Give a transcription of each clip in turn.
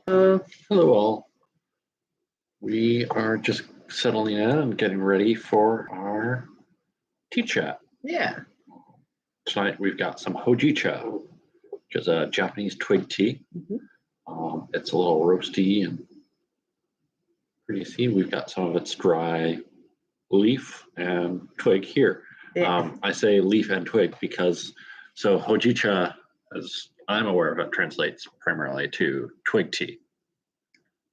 Hello all. We are just settling in and getting ready for our tea chat. Yeah. Tonight we've got some Hojicha, which is a Japanese twig tea. It's a little roasty and pretty see. We've got some of its dry leaf and twig here. Yeah. I say leaf and twig because Hojicha, as I'm aware of it, translates primarily to twig tea.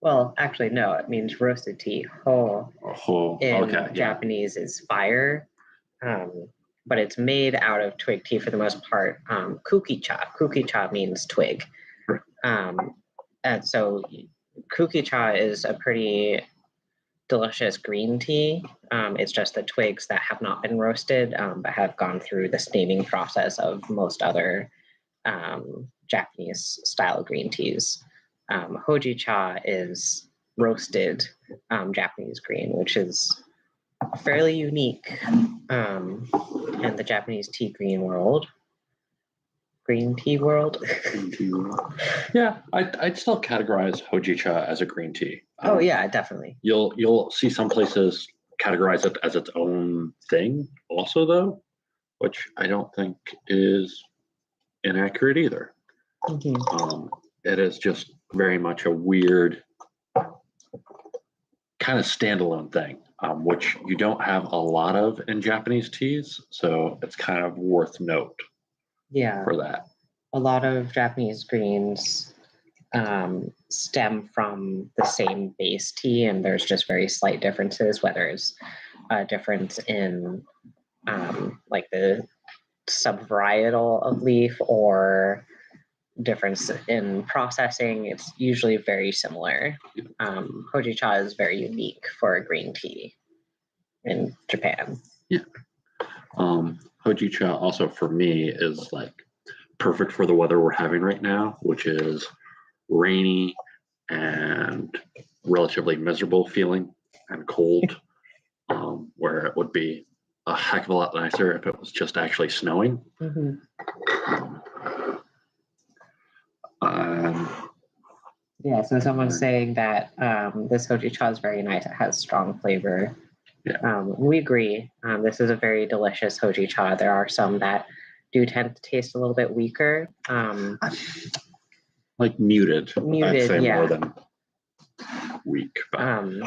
Well, actually, no. It means roasted tea. Ho in Japanese is fire, but it's made out of twig tea for the most part. Kukicha. Kukicha means twig. And so Kukicha is a pretty delicious green tea. It's just the twigs that have not been roasted, but have gone through the steaming process of most other Japanese style green teas. Hojicha is roasted Japanese green, which is fairly unique in the Japanese green tea world. Yeah, I'd still categorize Hojicha as a green tea. Oh yeah, definitely. You'll see some places categorize it as its own thing also, though, which I don't think is inaccurate either. It is just very much a weird kind of standalone thing, which you don't have a lot of in Japanese teas, so it's kind of worth note. Yeah, for that. A lot of Japanese greens stem from the same base tea, and there's just very slight differences, whether it's a difference in like the subvarietal of leaf or difference in processing. It's usually very similar. Hojicha is very unique for a green tea in Japan. Yeah. Hojicha also for me is like perfect for the weather we're having right now, which is rainy and relatively miserable feeling and cold, where it would be a heck of a lot nicer if it was just actually snowing. Yeah, so someone's saying that this Hojicha is very nice. It has strong flavor. Yeah. We agree. This is a very delicious Hojicha. There are some that do tend to taste a little bit weaker. Like muted, I'd say yeah. more than weak. But I'm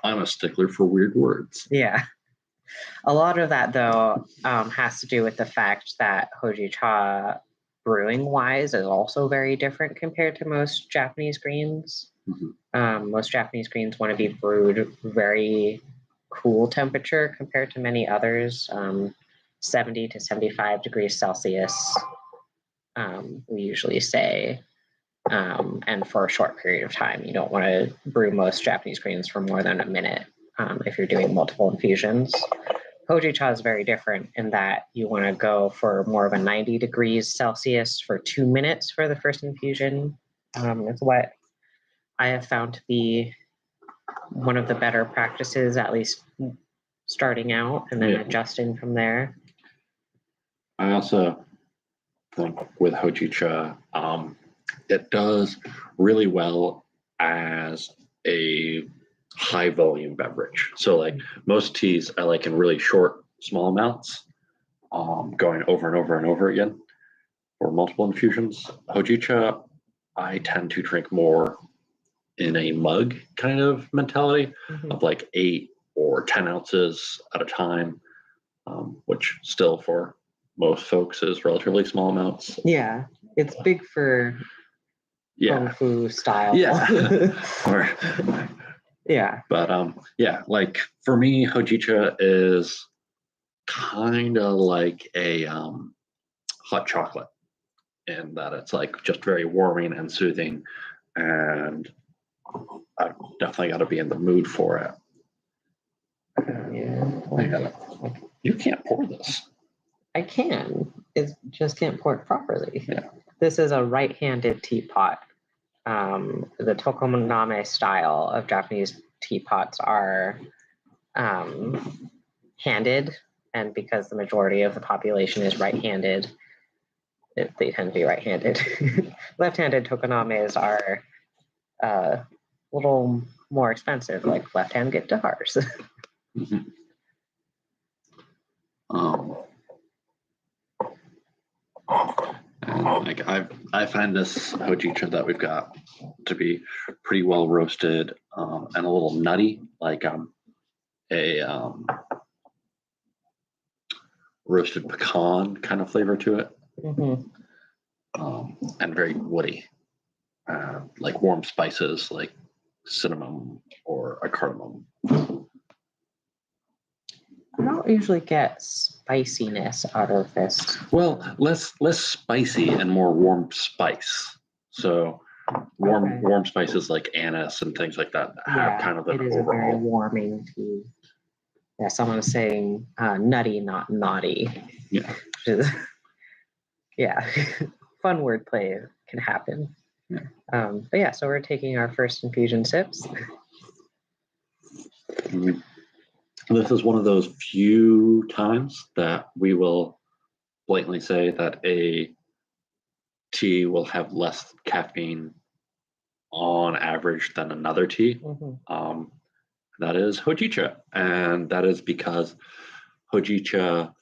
a stickler for weird words. Yeah. A lot of that, though, has to do with the fact that Hojicha, brewing-wise, is also very different compared to most Japanese greens. Most Japanese greens want to be brewed very cool temperature compared to many others, 70 to 75 degrees Celsius, we usually say. And for a short period of time. You don't want to brew most Japanese greens for more than a minute if you're doing multiple infusions. Hojicha is very different in that you want to go for more of a 90 degrees Celsius for 2 minutes for the first infusion. It's what I have found to be one of the better practices, at least starting out, and then adjusting from there. I also think with Hojicha, it does really well as a high volume beverage. So like most teas I like in really short, small amounts, going over and over and over again for multiple infusions. Hojicha, I tend to drink more in a mug kind of mentality of like 8 or 10 ounces at a time, which still for most folks is relatively small amounts. Yeah, it's big for Kung Fu style. But like for me, Hojicha is kind of like a hot chocolate in that it's like just very warming and soothing, and I've definitely got to be in the mood for it. You can't pour this. I can. It just can't pour it properly. Yeah. This is a right-handed teapot. The tokoname style of Japanese teapots are handed, and because the majority of the population is right-handed, they tend to be right-handed. Left-handed tokonames are a little more expensive, like left-hand guitars. Mhm. And like I find this hojicha that we've got to be pretty well roasted and a little nutty, like a roasted pecan kind of flavor to it, and very woody, like warm spices like cinnamon or a cardamom. I don't usually get spiciness out of this. Well, less spicy and more warm spice. So warm spices like anise and things like that have kind of an it is a very overall. warming tea. Yeah, someone's saying nutty, not naughty. Yeah. Yeah, fun wordplay can happen. Yeah. But yeah, so we're taking our first infusion sips. This is one of those few times that we will blatantly say that a tea will have less caffeine on average than another tea. That is Hojicha, and that is because Hojicha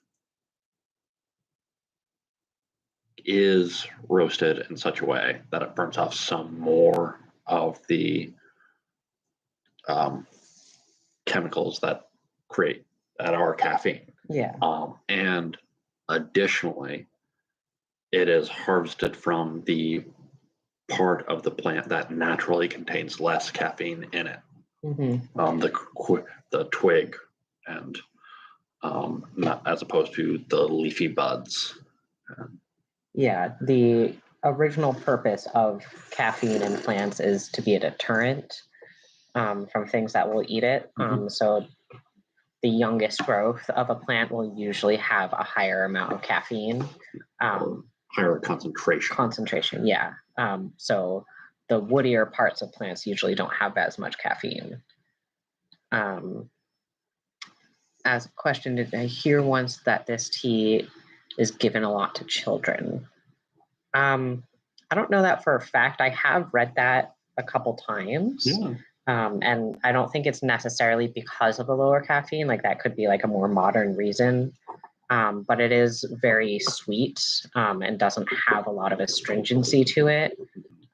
is roasted in such a way that it burns off some more of the chemicals that are caffeine. Yeah. And additionally, it is harvested from the part of the plant that naturally contains less caffeine in it. The twig, and not as opposed to the leafy buds. Yeah, the original purpose of caffeine in plants is to be a deterrent from things that will eat it. So the youngest growth of a plant will usually have a higher amount of caffeine. Higher concentration. Concentration, yeah. So the woodier parts of plants usually don't have as much caffeine. As a question, did I hear once that this tea is given a lot to children? I don't know that for a fact. I have read that a couple times. Yeah. And I don't think it's necessarily because of the lower caffeine. Like that could be like a more modern reason. But it is very sweet and doesn't have a lot of astringency to it,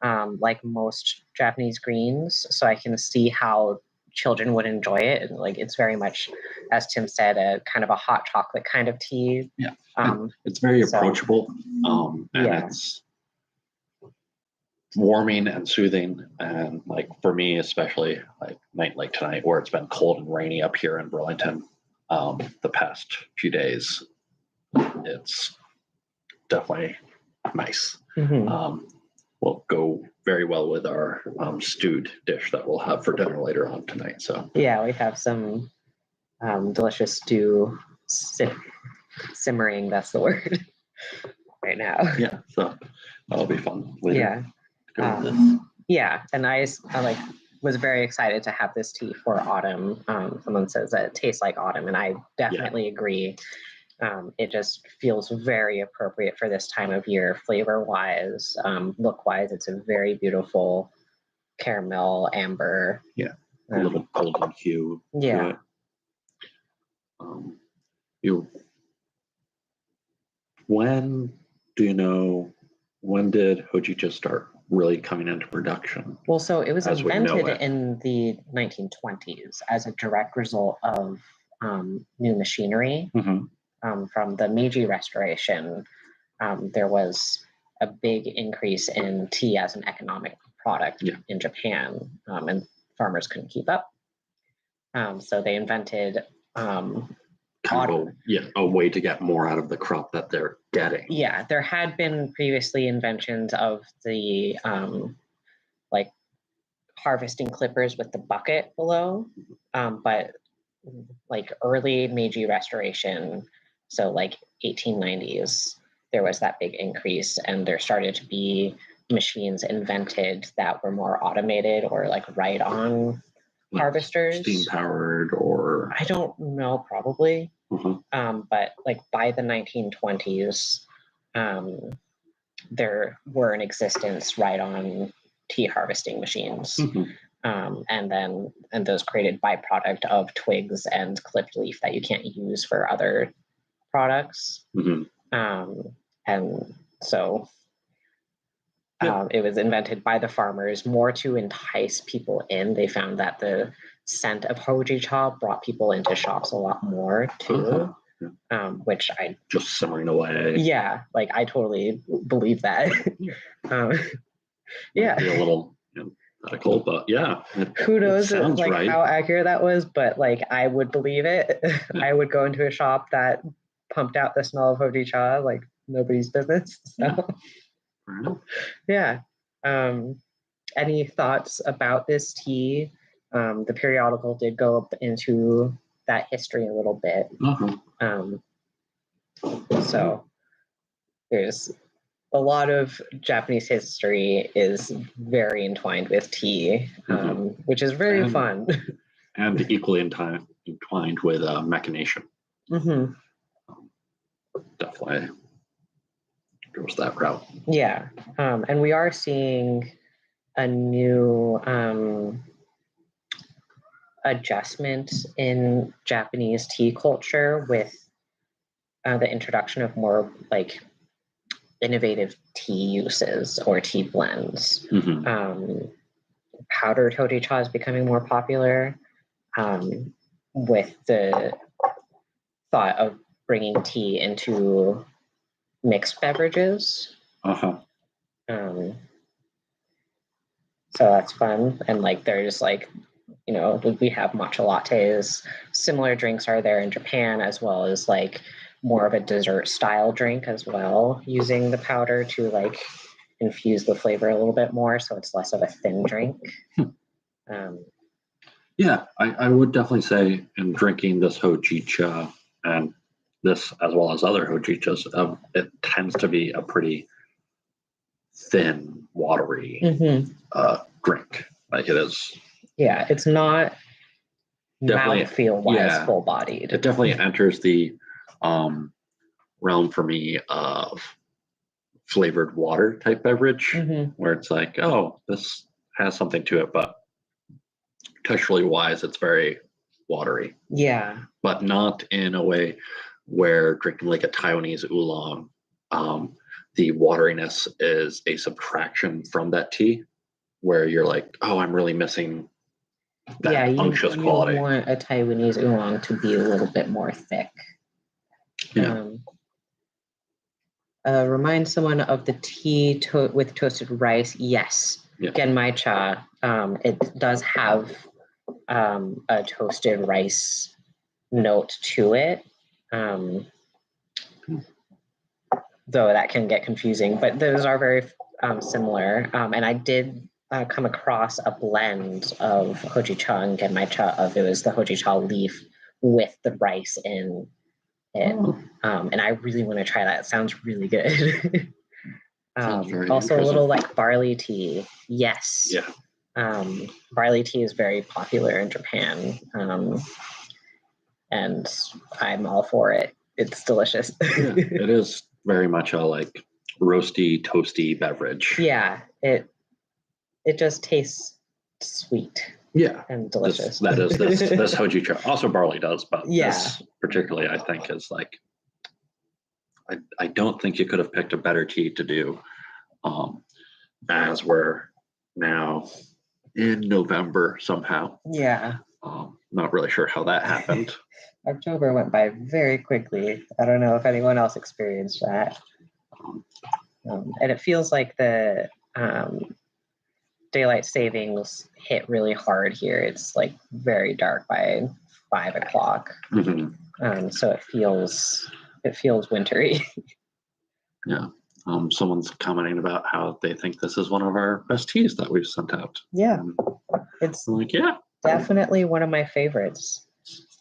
like most Japanese greens. So I can see how children would enjoy it. And like it's very much, as Tim said, a kind of a hot chocolate kind of tea. Yeah. It's very approachable. And it's warming and soothing, and like for me especially, like night like tonight where it's been cold and rainy up here in Burlington the past few days, it's definitely nice. Will go very well with our stewed dish that we'll have for dinner later on tonight. So yeah, we have some delicious stew simmering, that's the word, right now. Yeah, so that'll be fun later. Yeah. Yeah, and I like was very excited to have this tea for autumn. Someone says that it tastes like autumn, and I definitely agree. It just feels very appropriate for this time of year, flavor-wise, look-wise. It's a very beautiful caramel amber. Yeah, a little golden hue. Yeah. When did Hojicha start really coming into production? Well, so it was invented in the 1920s as a direct result of new machinery. From the Meiji Restoration. There was a big increase in tea as an economic product in Japan, and farmers couldn't keep up. So they invented a way to get more out of the crop that they're getting. Yeah, there had been previously inventions of the like harvesting clippers with the bucket below, but like early Meiji Restoration, so like 1890s, there was that big increase, and there started to be machines invented that were more automated or like right-on harvesters. Steam powered, or I don't know, probably. But like by the 1920s, there were in existence right-on tea harvesting machines. Mhm. And those created byproduct of twigs and clipped leaf that you can't use for other products. Mhm. And so Yeah. it was invented by the farmers more to entice people in. They found that the scent of hojicha brought people into shops a lot more too, which I just simmering away. Yeah, like I totally believe that. Yeah, Be a little medical, but yeah, who knows like right. how accurate that was, but like I would believe it. I would go into a shop that pumped out the smell of hojicha like nobody's business. So yeah. Any thoughts about this tea? The periodical did go up into that history a little bit. So there's a lot of Japanese history is very entwined with tea, which is very fun. And equally entwined with mechanation. Definitely goes that route. Yeah. And we are seeing a new adjustment in Japanese tea culture with the introduction of more like innovative tea uses or tea blends. Powdered hojicha is becoming more popular with the thought of bringing tea into mixed beverages. So that's fun. And like there's like, we have matcha lattes. Similar drinks are there in Japan, as well as like more of a dessert style drink as well, using the powder to like infuse the flavor a little bit more, so it's less of a thin drink. Yeah, I would definitely say in drinking this hojicha and this as well as other hojichas, it tends to be a pretty thin, watery drink. Like it is. Yeah, it's not definitely mouthfeel wise full bodied. It definitely enters the realm for me of flavored water type beverage, where it's like, oh, this has something to it, but texturally wise, it's very watery. Yeah. But not in a way where drinking like a Taiwanese oolong, the wateriness is a subtraction from that tea, where you're like, oh, I'm really missing that unctuous quality. You want a Taiwanese oolong to be a little bit more thick. Yeah. Remind someone of the tea with toasted rice. Yes. Genmaicha. It does have a toasted rice note to it. Though that can get confusing, but those are very similar. And I did come across a blend of hojicha and genmaicha. It was the hojicha leaf with the rice in it. And I really want to try that. It sounds really good. Also a little like barley tea. Yes. Yeah. Barley tea is very popular in Japan. And I'm all for it. It's delicious. Yeah, it is very much a like roasty, toasty beverage. Yeah, it just tastes sweet. Yeah, and delicious. This hojicha. Also, barley does, but this particularly, I think, is like. I don't think you could have picked a better tea to do, as we're now in November somehow. Yeah. Not really sure how that happened. October went by very quickly. I don't know if anyone else experienced that. And it feels like the daylight savings hit really hard here. It's like very dark by 5 o'clock. So it feels wintry. Yeah. Someone's commenting about how they think this is one of our best teas that we've sent out. Yeah. It's like, definitely one of my favorites.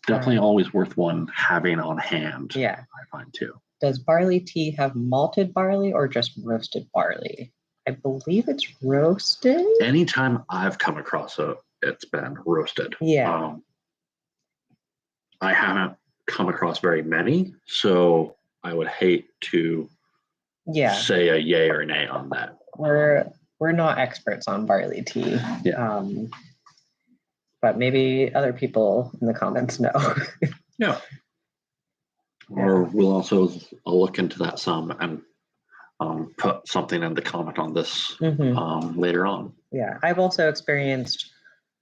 Definitely always worth one having on hand. Yeah. I find too. Does barley tea have malted barley or just roasted barley? I believe it's roasted. Anytime I've come across it, it's been roasted. Yeah. I haven't come across very many, so I would hate to say a yay or nay on that. We're we're not experts on barley tea. Yeah. But maybe other people in the comments know. Yeah. Or we'll also look into that some and put something in the comment on this later on. Yeah, I've also experienced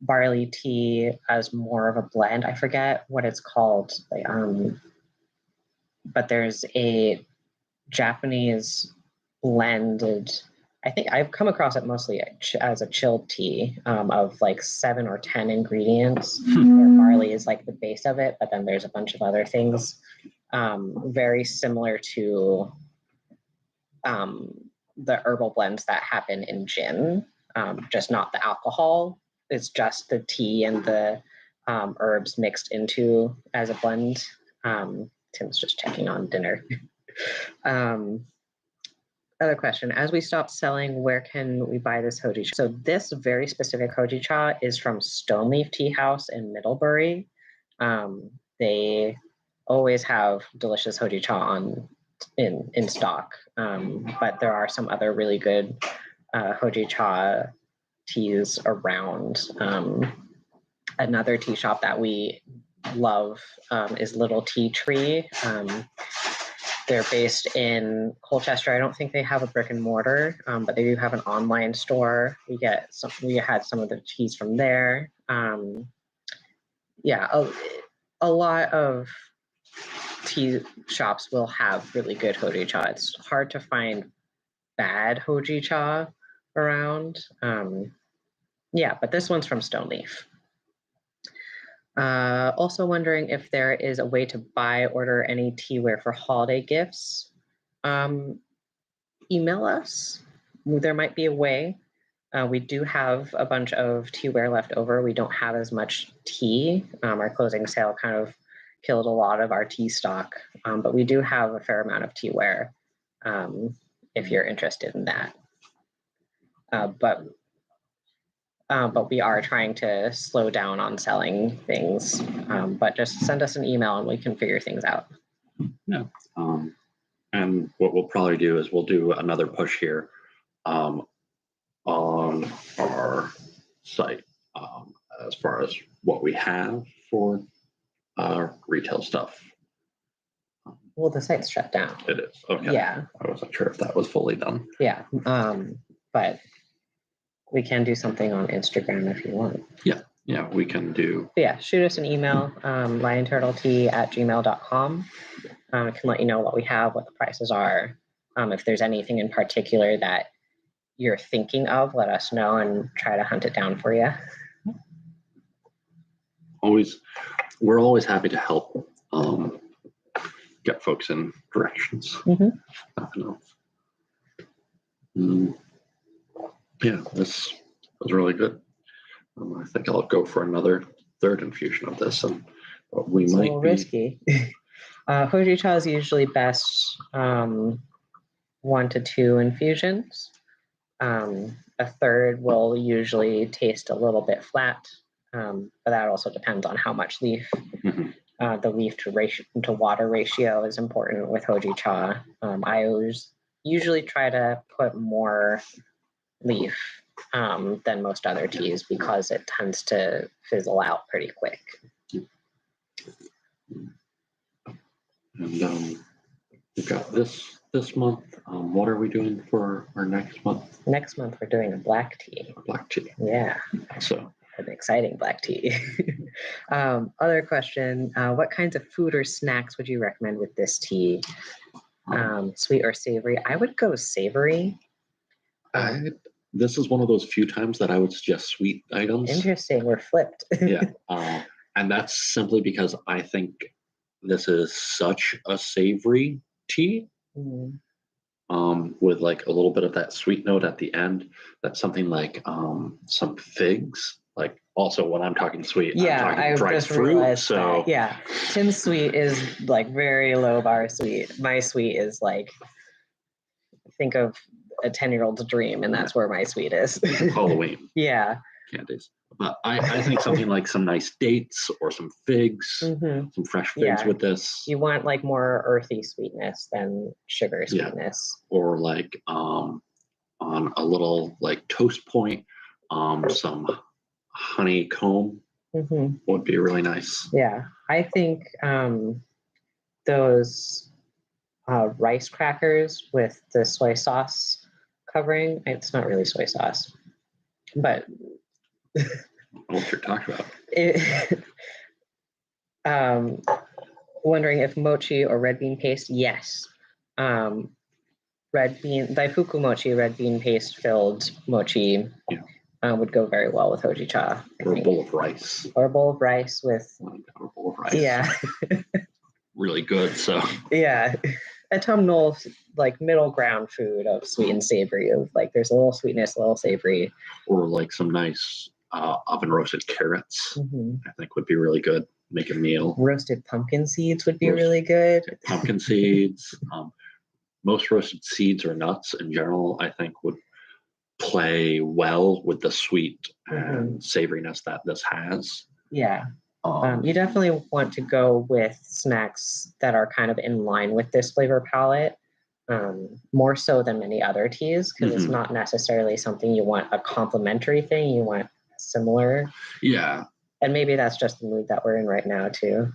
barley tea as more of a blend. I forget what it's called, but there's a Japanese blended. I think I've come across it mostly as a chilled tea of like 7 or 10 ingredients, where barley is like the base of it, but then there's a bunch of other things very similar to the herbal blends that happen in gin, just not the alcohol. It's just the tea and the herbs mixed into as a blend. Tim's just checking on dinner. Other question, as we stop selling, where can we buy this Hojicha? So this very specific Hojicha is from Stoneleaf Tea House in Middlebury. They always have delicious Hojicha in stock, but there are some other really good Hojicha teas around. Another tea shop that we love is Little Tea Tree. They're based in Colchester. I don't think they have a brick and mortar, but they do have an online store. We had some of the teas from there. Yeah, a lot of tea shops will have really good Hojicha. It's hard to find bad Hojicha around. Yeah, but this one's from Stoneleaf. Also wondering if there is a way to order any teaware for holiday gifts. Email us. There might be a way. We do have a bunch of teaware left over. We don't have as much tea. Our closing sale kind of killed a lot of our tea stock, but we do have a fair amount of teaware if you're interested in that. But we are trying to slow down on selling things. But just send us an email and we can figure things out. Yeah. And what we'll probably do is we'll do another push here on our site as far as what we have for retail stuff. Well, the site's shut down. It is. Okay. Yeah. I wasn't sure if that was fully done. Yeah. But we can do something on Instagram if you want. Yeah, we can do. Yeah, shoot us an email, lionturtletea@gmail.com. I can let you know what we have, what the prices are. If there's anything in particular that you're thinking of, let us know and try to hunt it down for you. We're always happy to help get folks in directions. Yeah, this was really good. I think I'll go for another third infusion of this, and we might be risky. Hojicha is usually best 1 to 2 infusions. A third will usually taste a little bit flat, but that also depends on how much leaf. The leaf to water ratio is important with Hojicha. I usually try to put more leaf than most other teas because it tends to fizzle out pretty quick. And we've got this month. What are we doing for our next month? Next month we're doing a black tea. Black tea. Yeah. So an exciting black tea. Other question, what kinds of food or snacks would you recommend with this tea? Sweet or savory? I would go savory. This is one of those few times that I would suggest sweet items. Interesting, we're flipped. Yeah, and that's simply because I think this is such a savory tea. With like a little bit of that sweet note at the end. That's something like some figs. Like also when I'm talking sweet, I'm talking dried fruit. So that. Yeah, Tim's sweet is like very low bar sweet. My sweet is like, think of a 10-year-old's dream, and that's where my sweet is. Halloween. Yeah. Candies. But I think something like some nice dates or some figs, some fresh figs with this. You want like more earthy sweetness than sugar sweetness. Or like on a little like toast point, some honeycomb Hmm. would be really nice. Yeah, I think those rice crackers with the soy sauce covering, it's not really soy sauce, but What you're talking about. it, wondering if mochi or red bean paste, yes. Red bean, daifuku mochi, red bean paste filled mochi would go very well with hojicha. Or a bowl of rice. Or a bowl of rice with. Or a bowl of rice. Yeah. Really good. So. Yeah. Autumnal, like middle ground food of sweet and savory, of like there's a little sweetness, a little savory. Or like some nice oven roasted carrots, I think would be really good. Make a meal. Roasted pumpkin seeds would be really good. Pumpkin seeds. Most roasted seeds or nuts in general, I think, would play well with the sweet and savoriness that this has. Yeah. You definitely want to go with snacks that are kind of in line with this flavor palette, more so than many other teas, because it's not necessarily something you want a complementary thing. You want similar. Yeah. And maybe that's just the mood that we're in right now, too.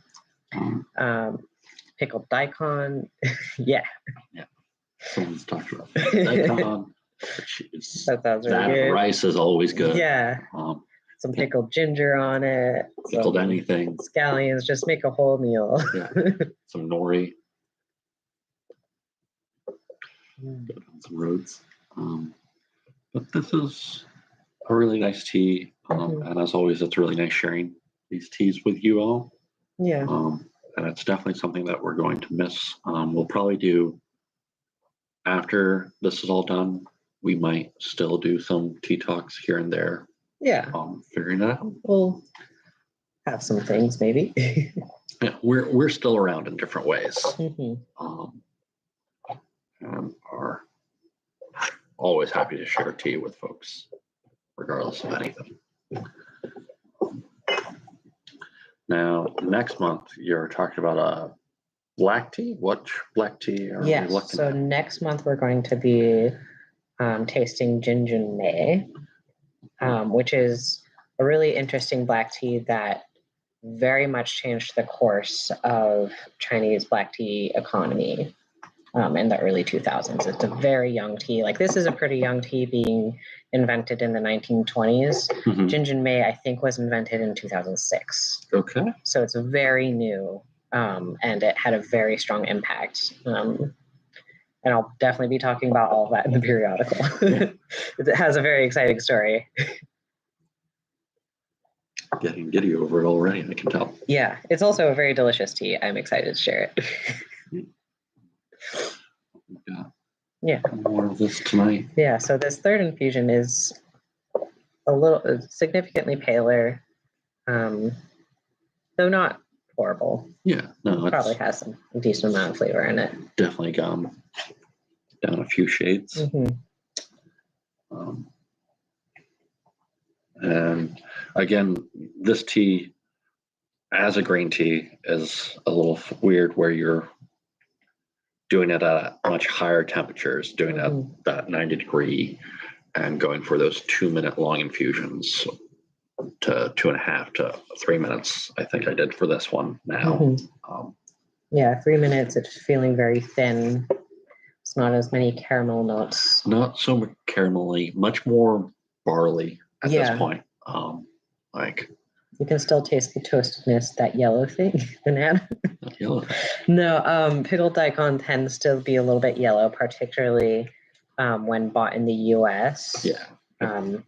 Pickled daikon. Yeah. Yeah. Someone's talked about daikon. That really good. Rice is always good. Yeah. Some pickled ginger on it. Pickled anything. Scallions, just make a whole meal. Yeah. Some nori. Go down some roads. But this is a really nice tea. And as always, it's really nice sharing these teas with you all. Yeah. And it's definitely something that we're going to miss. We'll probably do, after this is all done, we might still do some tea talks here and there. Yeah. Figuring that out. We'll have some things maybe. Yeah, we're still around in different ways. And are always happy to share tea with folks, regardless of anything. Now, next month, you're talking about a black tea? What black tea are we looking at? So next month, we're going to be tasting Jinjin Mei, which is a really interesting black tea that very much changed the course of Chinese black tea economy in the early 2000s. It's a very young tea. Like, this is a pretty young tea being invented in the 1920s. Jinjin Mei, I think, was invented in 2006. Okay. So it's very new, and it had a very strong impact. And I'll definitely be talking about all of that in the periodical. It has a very exciting story. Getting giddy over it already, I can tell. Yeah, it's also a very delicious tea. I'm excited to share it. Yeah. More of this tonight. Yeah, so this third infusion is a little significantly paler, though not horrible. Yeah, no, it probably has some decent amount of flavor in it. Definitely gone down a few shades. And again, this tea, as a green tea, is a little weird where you're doing it at much higher temperatures, doing it at that 90-degree and going for those 2-minute long infusions to 2.5 to 3 minutes. I think I did for this one now. Yeah, 3 minutes. It's feeling very thin. It's not as many caramel notes. Not so much caramelly, much more barley at this point. Like, you can still taste the toastedness, that yellow thing, banana. Not yellow. No, pickled daikon tends to be a little bit yellow, particularly when bought in the US. Yeah.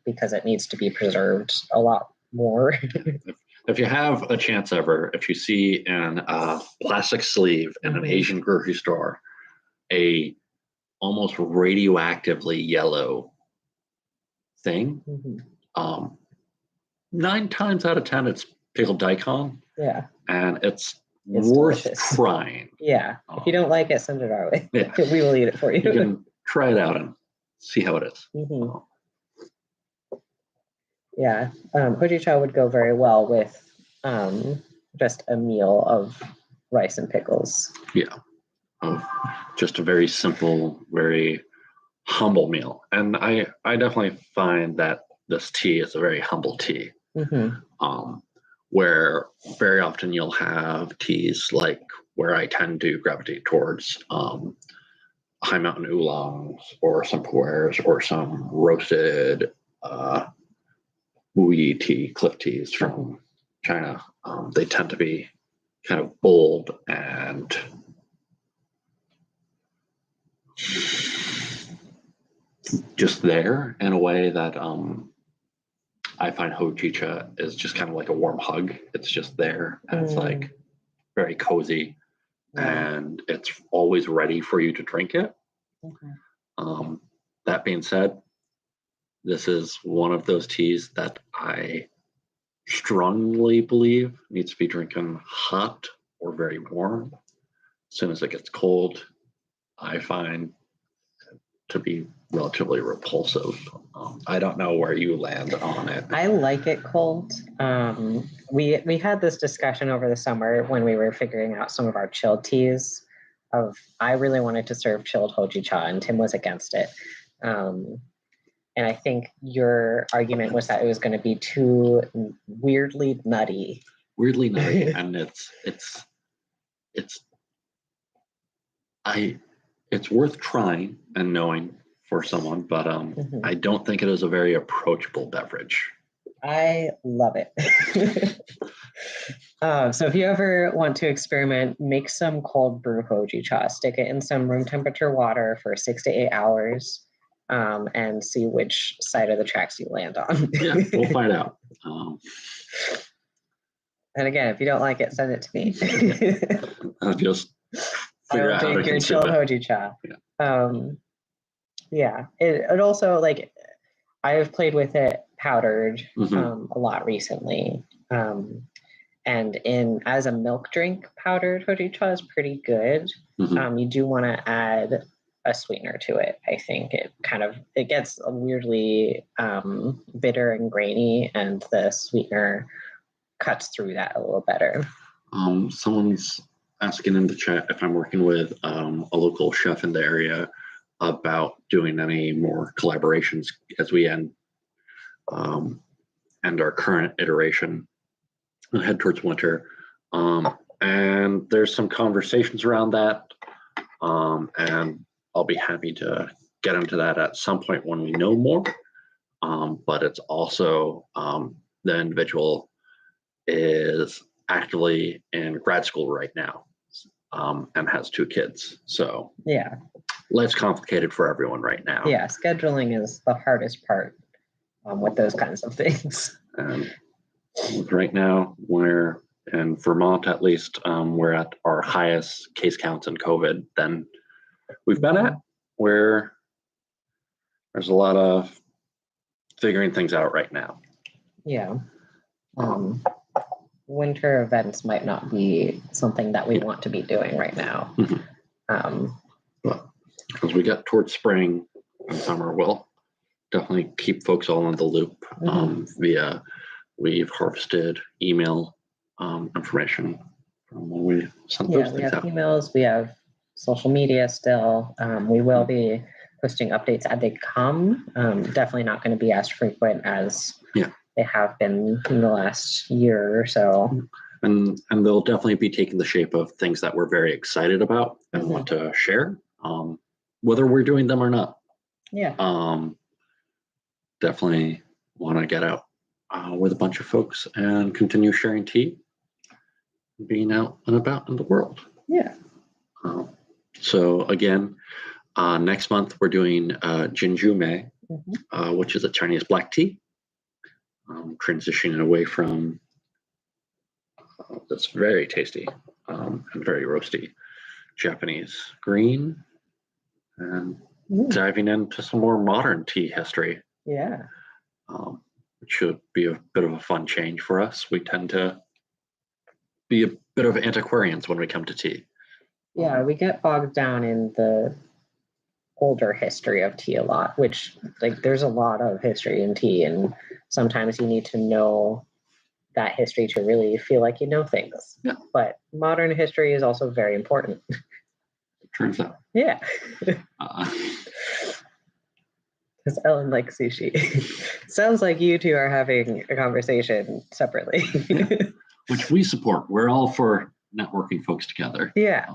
Because it needs to be preserved a lot more. If you have a chance ever, if you see in a plastic sleeve in an Asian grocery store, a almost radioactively yellow thing, 9 times out of 10, it's pickled daikon. Yeah. And it's worth delicious. trying. Yeah. If you don't like it, send it our way. Yeah. We will eat it for you. You can try it out and see how it is. Yeah. Hojicha would go very well with just a meal of rice and pickles. Yeah. Just a very simple, very humble meal. And I definitely find that this tea is a very humble tea. Where very often you'll have teas like where I tend to gravitate towards high mountain oolongs or some pu'ers or some roasted wui tea, cliff teas from China. They tend to be kind of bold and just there in a way that I find Hojicha is just kind of like a warm hug. It's just there and it's like very cozy and it's always ready for you to drink it. That being said, this is one of those teas that I strongly believe needs to be drinking hot or very warm. As soon as it gets cold, I find to be relatively repulsive. I don't know where you land on it. I like it cold. We had this discussion over the summer when we were figuring out some of our chilled teas. I really wanted to serve chilled Hojicha, and Tim was against it. And I think your argument was that it was going to be too weirdly nutty. And it's worth trying and knowing for someone, but I don't think it is a very approachable beverage. I love it. So if you ever want to experiment, make some cold brew Hojicha, stick it in some room temperature water for 6 to 8 hours, and see which side of the tracks you land on. Yeah, we'll find out. And again, if you don't like it, send it to me. I'll just figure out how to your chilled Hojicha. Yeah, it also, like, I've played with it powdered a lot recently. And as a milk drink, powdered Hojicha is pretty good. You do want to add a sweetener to it. I think it gets weirdly bitter and grainy, and the sweetener cuts through that a little better. Someone's asking in the chat if I'm working with a local chef in the area about doing any more collaborations as we end our current iteration and head towards winter. And there's some conversations around that. And I'll be happy to get into that at some point when we know more. But it's also the individual is actively in grad school right now and has 2 kids. So yeah, life's complicated for everyone right now. Yeah, scheduling is the hardest part with those kinds of things. And right now, we're in Vermont, at least, we're at our highest case counts in COVID than we've been at, where there's a lot of figuring things out right now. Yeah. Winter events might not be something that we want to be doing right now. As we get towards spring and summer, we'll definitely keep folks all in the loop via we've harvested email information from when we sent those things out. We have emails, we have social media still. We will be posting updates as they come. Definitely not going to be as frequent as they have been in the last year or so. And they'll definitely be taking the shape of things that we're very excited about and want to share, whether we're doing them or not. Yeah. Definitely want to get out with a bunch of folks and continue sharing tea, being out and about in the world. Yeah. So again, next month we're doing Jinju Mei, which is a Chinese black tea. Transitioning away from that's very tasty and very roasty Japanese green, and diving into some more modern tea history. Yeah. Which should be a bit of a fun change for us. We tend to be a bit of antiquarians when we come to tea. Yeah, we get bogged down in the older history of tea a lot, which, like, there's a lot of history in tea, and sometimes you need to know that history to really feel like you know things. Yeah. But modern history is also very important. It turns out. Yeah. Because Ellen likes sushi. Sounds like you two are having a conversation separately. Yeah. Which we support. We're all for networking folks together. Yeah.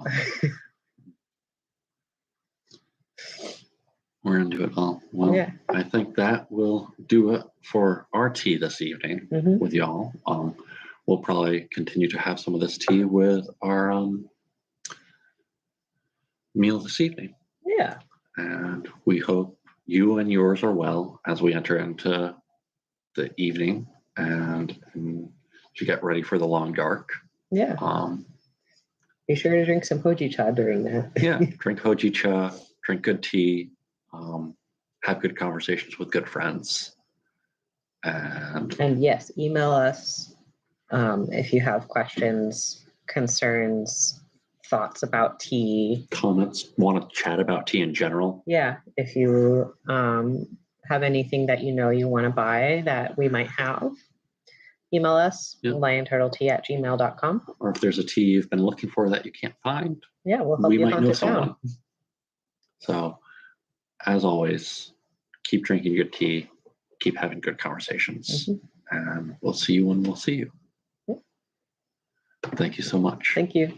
We're into it all. Well, Yeah. I think that will do it for our tea this evening with y'all. We'll probably continue to have some of this tea with our meal this evening. Yeah. And we hope you and yours are well as we enter into the evening and to get ready for the long dark. Yeah. Be sure to drink some Hojicha during that. Yeah, drink Hojicha, drink good tea, have good conversations with good friends. And yes, email us if you have questions, concerns, thoughts about tea, comments, want to chat about tea in general. Yeah, if you have anything that you want to buy that we might have, email us, lionturtletea@gmail.com. Or if there's a tea you've been looking for that you can't find, yeah, we'll help you hunt it down. So, as always, keep drinking good tea, keep having good conversations, and we'll see you when we'll see you. Thank you so much. Thank you.